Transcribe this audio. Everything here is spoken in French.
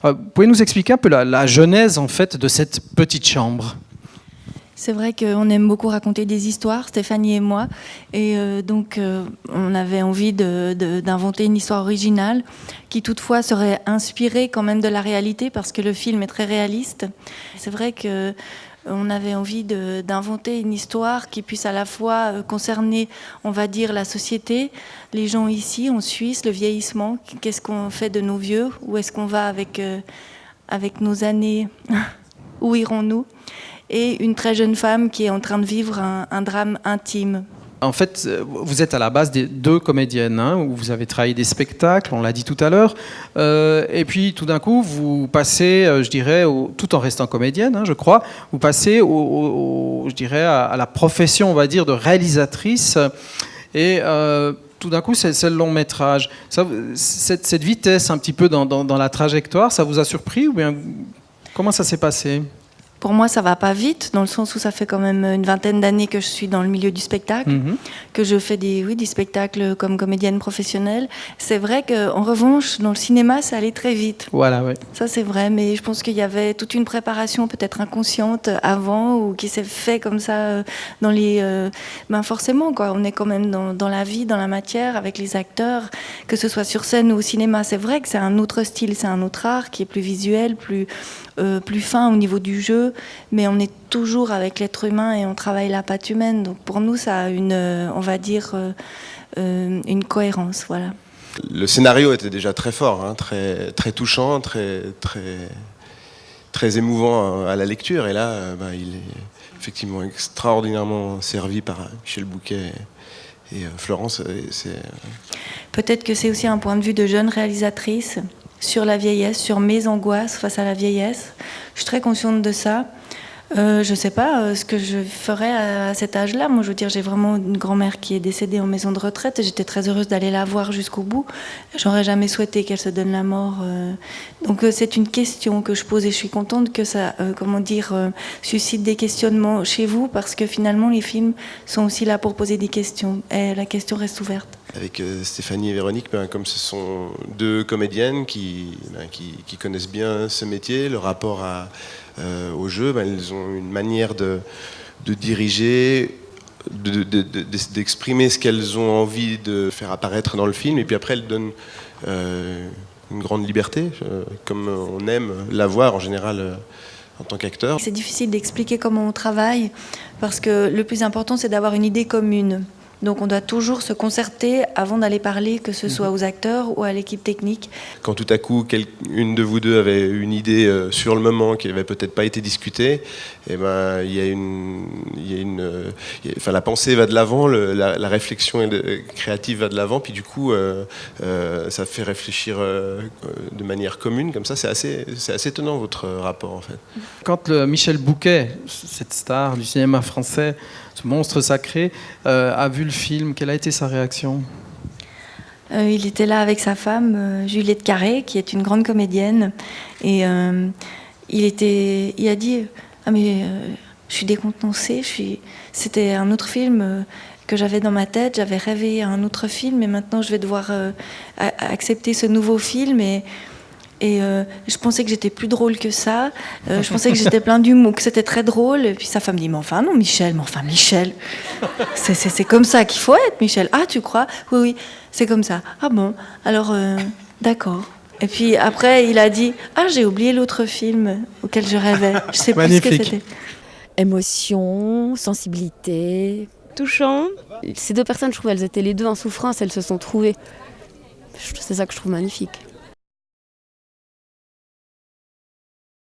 Pouvez nous expliquer un peu la genèse en fait de cette petite chambre? C'est vrai qu'on aime beaucoup raconter des histoires, Stéphanie et moi, et donc on avait envie d'inventer une histoire originale qui toutefois serait inspirée quand même de la réalité parce que le film est très réaliste. C'est vrai que on avait envie d'inventer une histoire qui puisse à la fois concerner, on va dire, la société, les gens ici en Suisse, le vieillissement, qu'est-ce qu'on fait de nos vieux, où est-ce qu'on va avec nos années, où irons-nous, et une très jeune femme qui est en train de vivre un drame intime. En fait, vous êtes à la base des deux comédiennes, hein, où vous avez travaillé des spectacles, on l'a dit tout à l'heure, et puis tout d'un coup, vous passez, je dirais, tout en restant comédienne, hein, je crois, vous passez, je dirais, à la profession, on va dire, de réalisatrice, et tout d'un coup, c'est le long métrage. Cette vitesse un petit peu dans la trajectoire, ça vous a surpris ou bien comment ça s'est passé ? Pour moi, ça va pas vite, dans le sens où ça fait quand même une vingtaine d'années que je suis dans le milieu du spectacle, que je fais des spectacles comme comédienne professionnelle. C'est vrai qu'en revanche, dans le cinéma, ça allait très vite. Voilà, ouais. Ça, c'est vrai, mais je pense qu'il y avait toute une préparation peut-être inconsciente avant, ou qui s'est fait comme ça dans les... forcément, quoi. On est quand même dans la vie, dans la matière, avec les acteurs, que ce soit sur scène ou au cinéma. C'est vrai que c'est un autre style, c'est un autre art qui est plus visuel, plus fin au niveau du jeu, mais on est toujours avec l'être humain et on travaille la patte humaine. Donc pour nous, ça a on va dire, une cohérence, voilà. Le scénario était déjà très fort, hein, très, très touchant, très, très, très émouvant à la lecture. Et là, il est effectivement extraordinairement servi par Michel Bouquet et Florence. Peut-être que c'est aussi un point de vue de jeune réalisatrice sur la vieillesse, sur mes angoisses face à la vieillesse. Je suis très consciente de ça. Je ne sais pas ce que je ferais à cet âge-là. Moi, je veux dire, j'ai vraiment une grand-mère qui est décédée en maison de retraite et j'étais très heureuse d'aller la voir jusqu'au bout. J'aurais jamais souhaité qu'elle se donne la mort. Donc, c'est une question que je pose et je suis contente que ça, suscite des questionnements chez vous parce que finalement, les films sont aussi là pour poser des questions et la question reste ouverte. Avec Stéphanie et Véronique, comme ce sont deux comédiennes qui connaissent bien ce métier, le rapport au jeu, elles ont une manière de diriger, d'exprimer ce qu'elles ont envie de faire apparaître dans le film, et puis après elles donnent une grande liberté, comme on aime la voir en général en tant qu'acteur. C'est difficile d'expliquer comment on travaille, parce que le plus important c'est d'avoir une idée commune. Donc on doit toujours se concerter avant d'aller parler, que ce soit aux acteurs ou à l'équipe technique. Quand tout à coup, une de vous deux avait une idée sur le moment qui n'avait peut-être pas été discutée, et la pensée va de l'avant, la réflexion créative va de l'avant, puis du coup, ça fait réfléchir de manière commune. Comme ça, c'est assez étonnant votre rapport en fait. Quand Michel Bouquet, cette star du cinéma français, ce monstre sacré, a vu le film, quelle a été sa réaction ? Il était là avec sa femme, Juliette Carré, qui est une grande comédienne. Et il a dit « Ah mais je suis décontenancée, c'était un autre film que j'avais dans ma tête, j'avais rêvé à un autre film et maintenant je vais devoir accepter ce nouveau film. » Et je pensais que j'étais plus drôle que ça. Je pensais que j'étais plein d'humour, que c'était très drôle. Et puis sa femme dit, mais enfin non, Michel, c'est comme ça qu'il faut être, Michel. Ah, tu crois ? Oui, c'est comme ça. Ah bon, alors d'accord. Et puis après, il a dit, ah, j'ai oublié l'autre film auquel je rêvais. Je sais plus ce que c'était. Émotion, sensibilité. Touchant. Ces deux personnes, je trouve, elles étaient les deux en souffrance, elles se sont trouvées. C'est ça que je trouve magnifique.